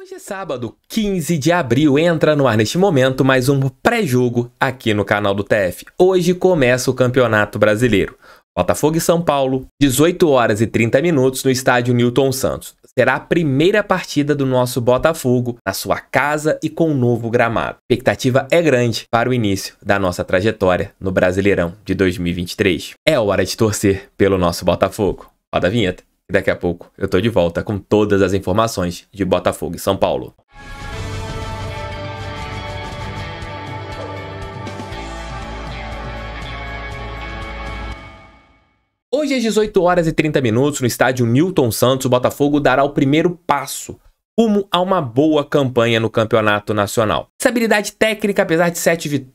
Hoje é sábado, 15 de abril, entra no ar neste momento mais um pré-jogo aqui no canal do TF. Hoje começa o Campeonato Brasileiro. Botafogo e São Paulo, 18 horas e 30 minutos no estádio Newton Santos. Será a primeira partida do nosso Botafogo na sua casa e com um novo gramado. A expectativa é grande para o início da nossa trajetória no Brasileirão de 2023. É hora de torcer pelo nosso Botafogo. Roda a vinheta. Daqui a pouco eu tô de volta com todas as informações de Botafogo e São Paulo. Hoje às 18 horas e 30 minutos no estádio Newton Santos, o Botafogo dará o primeiro passo rumo a uma boa campanha no Campeonato Nacional. Estabilidade técnica, apesar de 7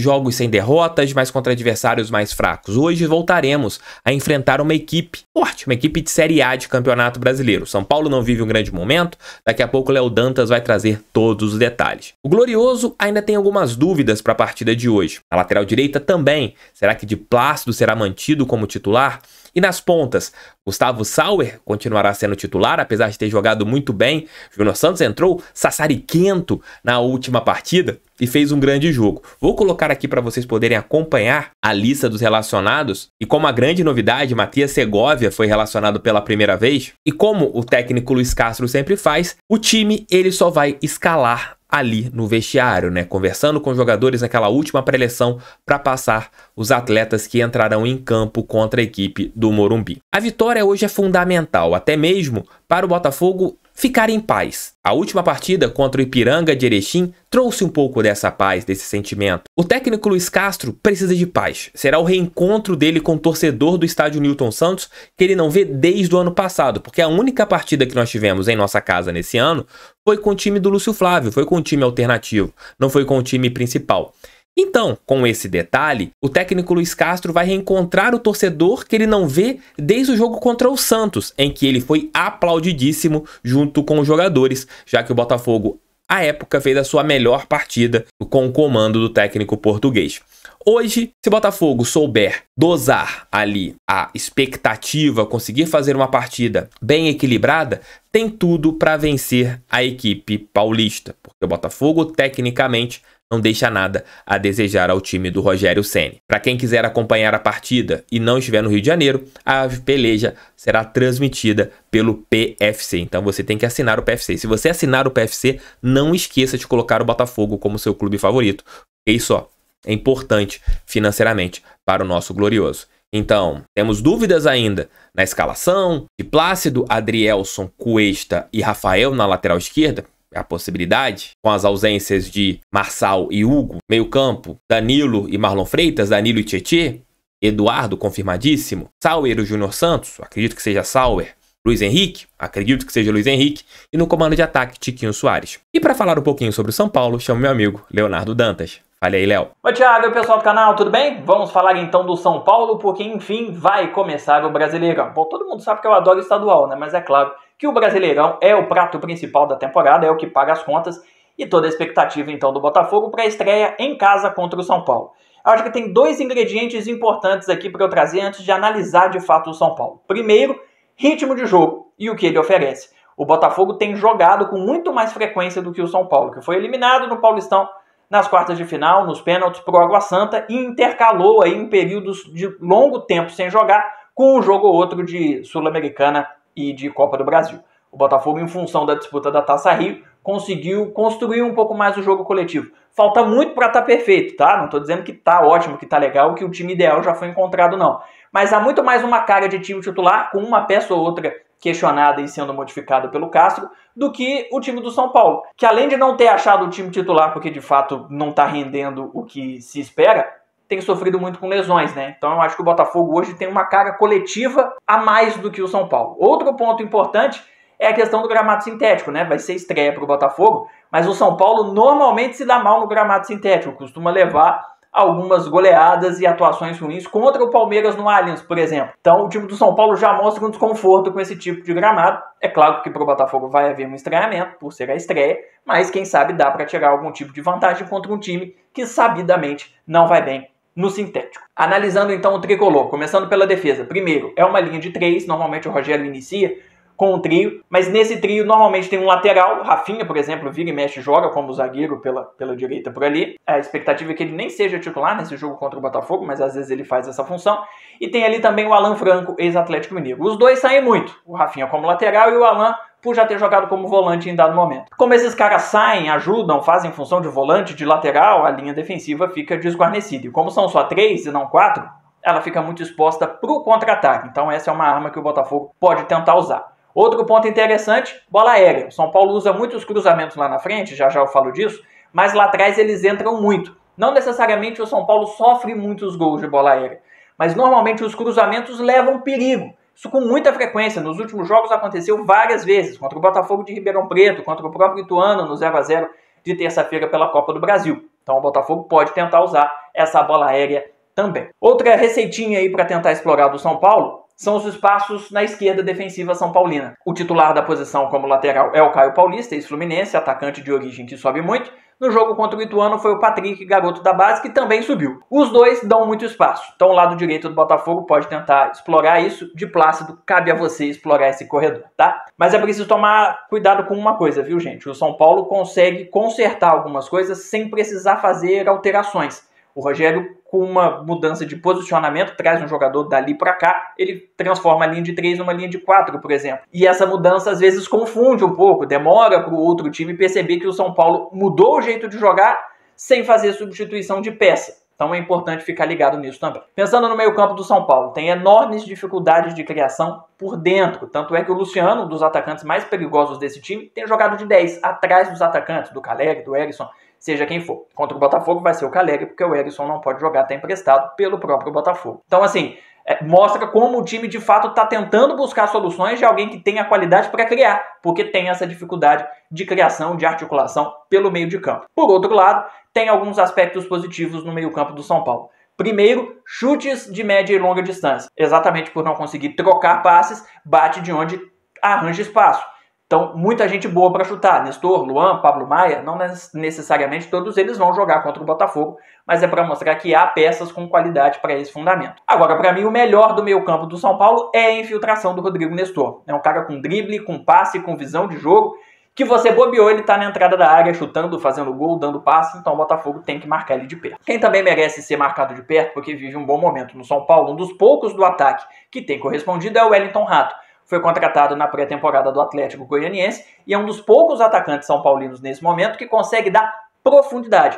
jogos sem derrotas, mas contra adversários mais fracos. Hoje voltaremos a enfrentar uma equipe forte, uma equipe de Série A de Campeonato Brasileiro. São Paulo não vive um grande momento, daqui a pouco o Léo Dantas vai trazer todos os detalhes. O Glorioso ainda tem algumas dúvidas para a partida de hoje. Na lateral direita também, será que de Plácido será mantido como titular? E nas pontas, Gustavo Sauer continuará sendo titular, apesar de ter jogado muito bem. Júnior Santos entrou sassariquento na última partida e fez um grande jogo. Vou colocar aqui para vocês poderem acompanhar a lista dos relacionados. E como a grande novidade, Matias Segovia foi relacionado pela primeira vez. E como o técnico Luiz Castro sempre faz, o time ele só vai escalar ali no vestiário, né? Conversando com os jogadores naquela última pré-eleção para passar os atletas que entrarão em campo contra a equipe do Morumbi. A vitória hoje é fundamental, até mesmo para o Botafogo ficar em paz. A última partida contra o Ipiranga de Erechim trouxe um pouco dessa paz, desse sentimento. O técnico Luiz Castro precisa de paz. Será o reencontro dele com o torcedor do estádio Newton Santos, que ele não vê desde o ano passado, porque a única partida que nós tivemos em nossa casa nesse ano foi com o time do Lúcio Flávio, foi com o time alternativo, não foi com o time principal. Então, com esse detalhe, o técnico Luiz Castro vai reencontrar o torcedor que ele não vê desde o jogo contra o Santos, em que ele foi aplaudidíssimo junto com os jogadores, já que o Botafogo, à época, fez a sua melhor partida com o comando do técnico português. Hoje, se o Botafogo souber dosar ali a expectativa, conseguir fazer uma partida bem equilibrada, tem tudo para vencer a equipe paulista, porque o Botafogo, tecnicamente, não deixa nada a desejar ao time do Rogério Ceni. Para quem quiser acompanhar a partida e não estiver no Rio de Janeiro, a peleja será transmitida pelo PFC. Então você tem que assinar o PFC. Se você assinar o PFC, não esqueça de colocar o Botafogo como seu clube favorito. E isso é importante financeiramente para o nosso Glorioso. Então, temos dúvidas ainda na escalação de Plácido, Adrielson, Cuesta e Rafael na lateral esquerda. A possibilidade, com as ausências de Marçal e Hugo, meio campo, Danilo e Marlon Freitas, Danilo e Tietê, Eduardo confirmadíssimo, Sauer e Júnior Santos, acredito que seja Sauer, Luiz Henrique, acredito que seja Luiz Henrique, e no comando de ataque, Tiquinho Soares. E para falar um pouquinho sobre o São Paulo, chamo meu amigo Leonardo Dantas. Fale aí, Léo. Oi, Thiago e o pessoal do canal, tudo bem? Vamos falar então do São Paulo, porque enfim vai começar o Brasileirão. Bom, todo mundo sabe que eu adoro o estadual, né? Mas é claro que o Brasileirão é o prato principal da temporada, é o que paga as contas e toda a expectativa então do Botafogo para a estreia em casa contra o São Paulo. Eu acho que tem dois ingredientes importantes aqui para eu trazer antes de analisar de fato o São Paulo. Primeiro, ritmo de jogo e o que ele oferece. O Botafogo tem jogado com muito mais frequência do que o São Paulo, que foi eliminado no Paulistão nas quartas de final, nos pênaltis pro Água Santa e intercalou aí em períodos de longo tempo sem jogar com um jogo ou outro de Sul-Americana e de Copa do Brasil. O Botafogo, em função da disputa da Taça Rio, conseguiu construir um pouco mais o jogo coletivo. Falta muito para estar perfeito, tá? Não estou dizendo que tá ótimo, que tá legal, que o time ideal já foi encontrado, não. Mas há muito mais uma cara de time titular, com uma peça ou outra questionada e sendo modificada pelo Castro, do que o time do São Paulo, que além de não ter achado o time titular, porque de fato não está rendendo o que se espera, tem sofrido muito com lesões, né? Então eu acho que o Botafogo hoje tem uma cara coletiva a mais do que o São Paulo. Outro ponto importante é a questão do gramado sintético, né? Vai ser estreia para o Botafogo, mas o São Paulo normalmente se dá mal no gramado sintético, costuma levar algumas goleadas e atuações ruins contra o Palmeiras no Allianz, por exemplo. Então o time do São Paulo já mostra um desconforto com esse tipo de gramado. É claro que para o Botafogo vai haver um estranhamento, por ser a estreia, mas quem sabe dá para tirar algum tipo de vantagem contra um time que sabidamente não vai bem no sintético. Analisando então o tricolor, começando pela defesa. Primeiro, é uma linha de 3, normalmente o Rogério inicia com um trio, mas nesse trio normalmente tem um lateral, Rafinha, por exemplo, vira e mexe, joga como zagueiro pela direita por ali. A expectativa é que ele nem seja titular nesse jogo contra o Botafogo, mas às vezes ele faz essa função. E tem ali também o Alan Franco, ex-Atlético Mineiro. Os dois saem muito, o Rafinha como lateral e o Alan por já ter jogado como volante em dado momento. Como esses caras saem, ajudam, fazem função de volante, de lateral, a linha defensiva fica desguarnecida. E como são só 3 e não 4, ela fica muito exposta para o contra-ataque. Então essa é uma arma que o Botafogo pode tentar usar. Outro ponto interessante, bola aérea. O São Paulo usa muitos cruzamentos lá na frente, já eu falo disso, mas lá atrás eles entram muito. Não necessariamente o São Paulo sofre muitos gols de bola aérea, mas normalmente os cruzamentos levam perigo. Isso com muita frequência. Nos últimos jogos aconteceu várias vezes, contra o Botafogo de Ribeirão Preto, contra o próprio Ituano no 0-0 de terça-feira pela Copa do Brasil. Então o Botafogo pode tentar usar essa bola aérea também. Outra receitinha aí para tentar explorar do São Paulo são os espaços na esquerda defensiva são paulina. O titular da posição como lateral é o Caio Paulista, ex-fluminense, atacante de origem que sobe muito. No jogo contra o Ituano foi o Patrick, garoto da base, que também subiu. Os dois dão muito espaço. Então o lado direito do Botafogo pode tentar explorar isso. De Plácido, cabe a você explorar esse corredor, tá? Mas é preciso tomar cuidado com uma coisa, viu, gente? O São Paulo consegue consertar algumas coisas sem precisar fazer alterações. O Rogério, com uma mudança de posicionamento, traz um jogador dali para cá, ele transforma a linha de 3 numa linha de 4, por exemplo. E essa mudança às vezes confunde um pouco, demora para o outro time perceber que o São Paulo mudou o jeito de jogar sem fazer substituição de peça. Então é importante ficar ligado nisso também. Pensando no meio-campo do São Paulo, tem enormes dificuldades de criação por dentro. Tanto é que o Luciano, um dos atacantes mais perigosos desse time, tem jogado de 10, atrás dos atacantes, do Caleri, do Erisson, seja quem for. Contra o Botafogo vai ser o Caleri, porque o Erisson não pode jogar, está emprestado pelo próprio Botafogo. Então, assim, mostra como o time de fato está tentando buscar soluções de alguém que tenha qualidade para criar, porque tem essa dificuldade de criação, de articulação pelo meio de campo. Por outro lado, tem alguns aspectos positivos no meio-campo do São Paulo. Primeiro, chutes de média e longa distância. Exatamente por não conseguir trocar passes, bate de onde arranja espaço. Então, muita gente boa para chutar. Nestor, Luan, Pablo Maia, não necessariamente todos eles vão jogar contra o Botafogo, mas é para mostrar que há peças com qualidade para esse fundamento. Agora, para mim, o melhor do meio-campo do São Paulo é a infiltração do Rodrigo Nestor. É um cara com drible, com passe, com visão de jogo, que você bobeou, ele tá na entrada da área, chutando, fazendo gol, dando passe, então o Botafogo tem que marcar ele de perto. Quem também merece ser marcado de perto, porque vive um bom momento no São Paulo, um dos poucos do ataque que tem correspondido é o Wellington Rato. Foi contratado na pré-temporada do Atlético Goianiense e é um dos poucos atacantes são paulinos nesse momento que consegue dar profundidade.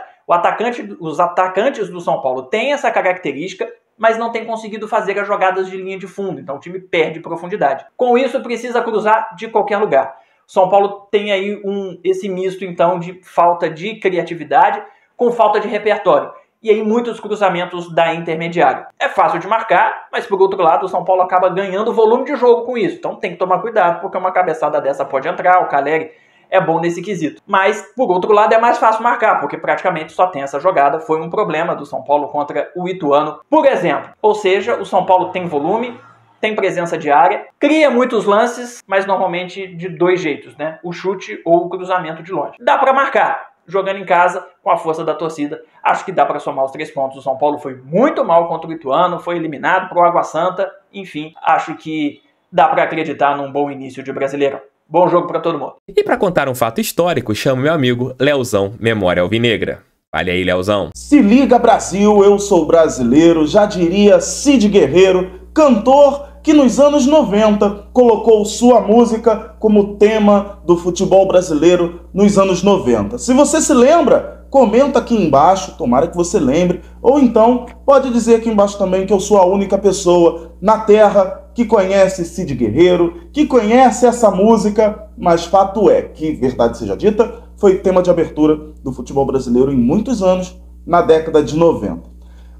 Os atacantes do São Paulo têm essa característica, mas não tem conseguido fazer as jogadas de linha de fundo, então o time perde profundidade. Com isso, precisa cruzar de qualquer lugar. O São Paulo tem aí esse misto, então, de falta de criatividade com falta de repertório. E aí muitos cruzamentos da intermediária. É fácil de marcar, mas por outro lado o São Paulo acaba ganhando volume de jogo com isso. Então tem que tomar cuidado, porque uma cabeçada dessa pode entrar, o Caleri é bom nesse quesito. Mas por outro lado é mais fácil marcar, porque praticamente só tem essa jogada. Foi um problema do São Paulo contra o Ituano, por exemplo. Ou seja, o São Paulo tem volume, tem presença de área, cria muitos lances, mas normalmente de dois jeitos, né? O chute ou o cruzamento de longe. Dá para marcar. Jogando em casa, com a força da torcida, acho que dá para somar os 3 pontos. O São Paulo foi muito mal contra o Ituano, foi eliminado para o Água Santa. Enfim, acho que dá para acreditar num bom início de Brasileirão. Bom jogo para todo mundo. E para contar um fato histórico, chamo meu amigo Leozão, Memória Alvinegra. Fale aí, Leozão. Se liga, Brasil, eu sou brasileiro, já diria Cid Guerreiro, cantor que nos anos 90 colocou sua música como tema do futebol brasileiro nos anos 90. Se você se lembra, comenta aqui embaixo, tomara que você lembre, ou então pode dizer aqui embaixo também que eu sou a única pessoa na Terra que conhece Cid Guerreiro, que conhece essa música, mas fato é que, verdade seja dita, foi tema de abertura do futebol brasileiro em muitos anos, na década de 90.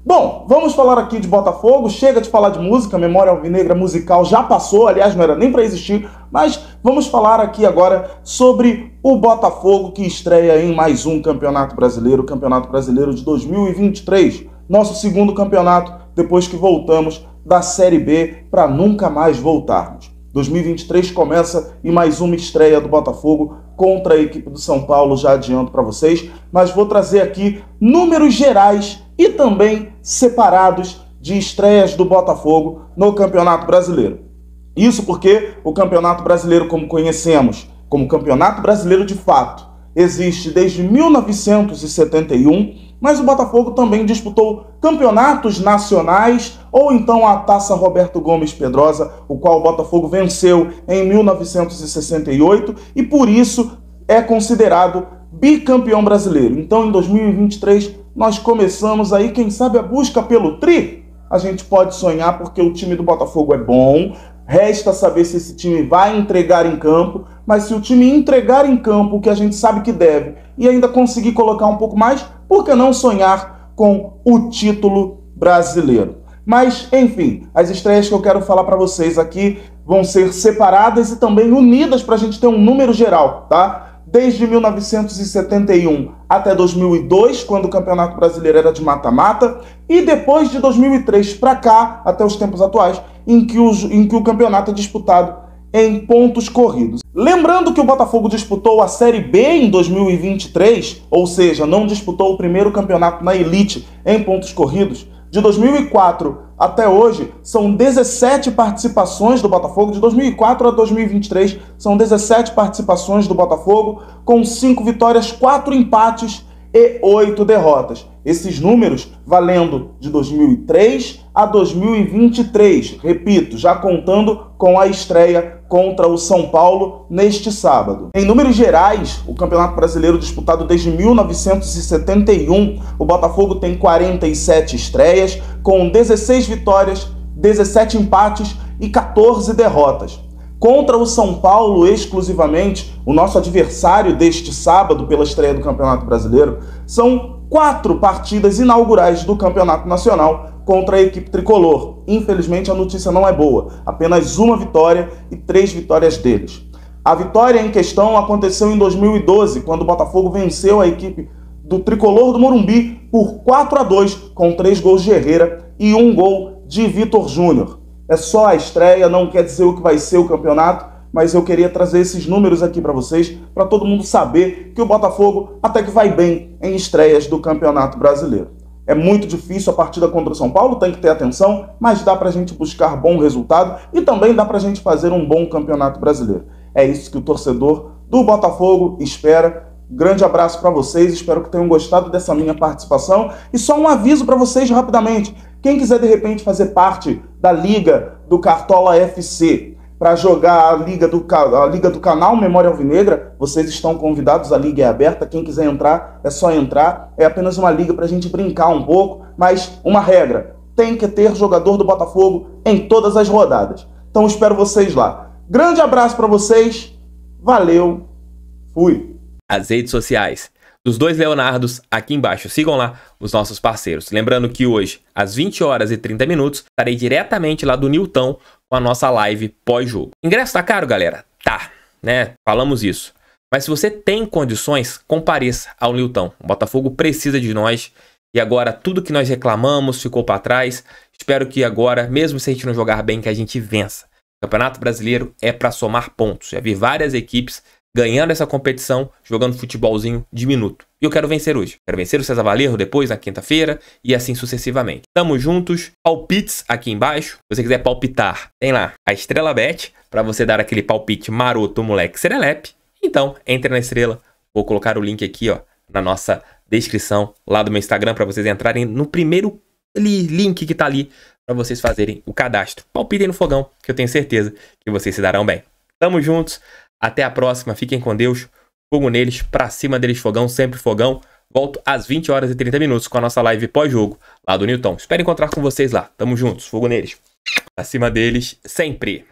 Bom, vamos falar aqui de Botafogo, chega de falar de música, Memória Alvinegra musical já passou, aliás não era nem para existir, mas vamos falar aqui agora sobre o Botafogo que estreia em mais um Campeonato Brasileiro, Campeonato Brasileiro de 2023, nosso segundo campeonato depois que voltamos da Série B para nunca mais voltarmos. 2023 começa e mais uma estreia do Botafogo contra a equipe do São Paulo, já adianto para vocês, mas vou trazer aqui números gerais e também separados de estreias do Botafogo no Campeonato Brasileiro. Isso porque o Campeonato Brasileiro, como conhecemos, como Campeonato Brasileiro de fato, existe desde 1971, mas o Botafogo também disputou campeonatos nacionais, ou então a Taça Roberto Gomes Pedrosa, o qual o Botafogo venceu em 1968 e por isso é considerado bicampeão brasileiro. Então, em 2023, nós começamos aí, quem sabe, a busca pelo tri. A gente pode sonhar porque o time do Botafogo é bom, resta saber se esse time vai entregar em campo, mas se o time entregar em campo o que a gente sabe que deve e ainda conseguir colocar um pouco mais, por que não sonhar com o título brasileiro? Mas, enfim, as estreias que eu quero falar para vocês aqui vão ser separadas e também unidas para a gente ter um número geral, tá? Desde 1971 até 2002, quando o Campeonato Brasileiro era de mata-mata, e depois de 2003 para cá, até os tempos atuais, em que o campeonato é disputado em pontos corridos. Lembrando que o Botafogo disputou a Série B em 2023, ou seja, não disputou o primeiro campeonato na elite em pontos corridos. De 2004 até hoje, são 17 participações do Botafogo. De 2004 a 2023, são 17 participações do Botafogo, com 5 vitórias, 4 empates e 8 derrotas. Esses números valendo de 2003 a 2023. Repito, já contando com a estreia contra o São Paulo neste sábado. Em números gerais, o Campeonato Brasileiro disputado desde 1971, o Botafogo tem 47 estreias, com 16 vitórias, 17 empates e 14 derrotas. Contra o São Paulo, exclusivamente, o nosso adversário deste sábado pela estreia do Campeonato Brasileiro, são 4 partidas inaugurais do Campeonato Nacional contra a equipe tricolor. Infelizmente, a notícia não é boa. Apenas uma vitória e 3 vitórias deles. A vitória em questão aconteceu em 2012, quando o Botafogo venceu a equipe do tricolor do Morumbi por 4-2, com 3 gols de Herrera e 1 gol de Vitor Júnior. É só a estreia, não quer dizer o que vai ser o campeonato, mas eu queria trazer esses números aqui para vocês, para todo mundo saber que o Botafogo até que vai bem em estreias do Campeonato Brasileiro. É muito difícil a partida contra o São Paulo, tem que ter atenção, mas dá para a gente buscar bom resultado e também dá para a gente fazer um bom Campeonato Brasileiro. É isso que o torcedor do Botafogo espera. Grande abraço para vocês, espero que tenham gostado dessa minha participação. E só um aviso para vocês rapidamente. Quem quiser de repente fazer parte da Liga do Cartola FC para jogar a Liga do canal Memória Alvinegra, vocês estão convidados, a Liga é aberta. Quem quiser entrar, é só entrar. É apenas uma liga para a gente brincar um pouco, mas uma regra, tem que ter jogador do Botafogo em todas as rodadas. Então espero vocês lá. Grande abraço para vocês, valeu, fui! As redes sociais dos dois Leonardos aqui embaixo. Sigam lá os nossos parceiros. Lembrando que hoje, às 20 horas e 30 minutos, estarei diretamente lá do Nilton com a nossa live pós-jogo. Ingresso tá caro, galera? Tá, né? Falamos isso. Mas se você tem condições, compareça ao Nilton. O Botafogo precisa de nós. E agora, tudo que nós reclamamos ficou para trás. Espero que agora, mesmo se a gente não jogar bem, que a gente vença. O Campeonato Brasileiro é para somar pontos. Já vi várias equipes ganhando essa competição, jogando futebolzinho de minuto. E eu quero vencer hoje. Quero vencer o César Valerro depois, na quinta-feira, e assim sucessivamente. Tamo juntos. Palpites aqui embaixo. Se você quiser palpitar, tem lá a Estrela Bet, para você dar aquele palpite maroto, moleque serelepe. Então, entre na Estrela. Vou colocar o link aqui, ó, na nossa descrição, lá do meu Instagram, para vocês entrarem no primeiro link que tá ali, para vocês fazerem o cadastro. Palpitem no fogão, que eu tenho certeza que vocês se darão bem. Tamo juntos. Até a próxima, fiquem com Deus, fogo neles, pra cima deles fogão, sempre fogão. Volto às 20 horas e 30 minutos com a nossa live pós-jogo lá do Nilton. Espero encontrar com vocês lá, tamo juntos, fogo neles, pra cima deles, sempre.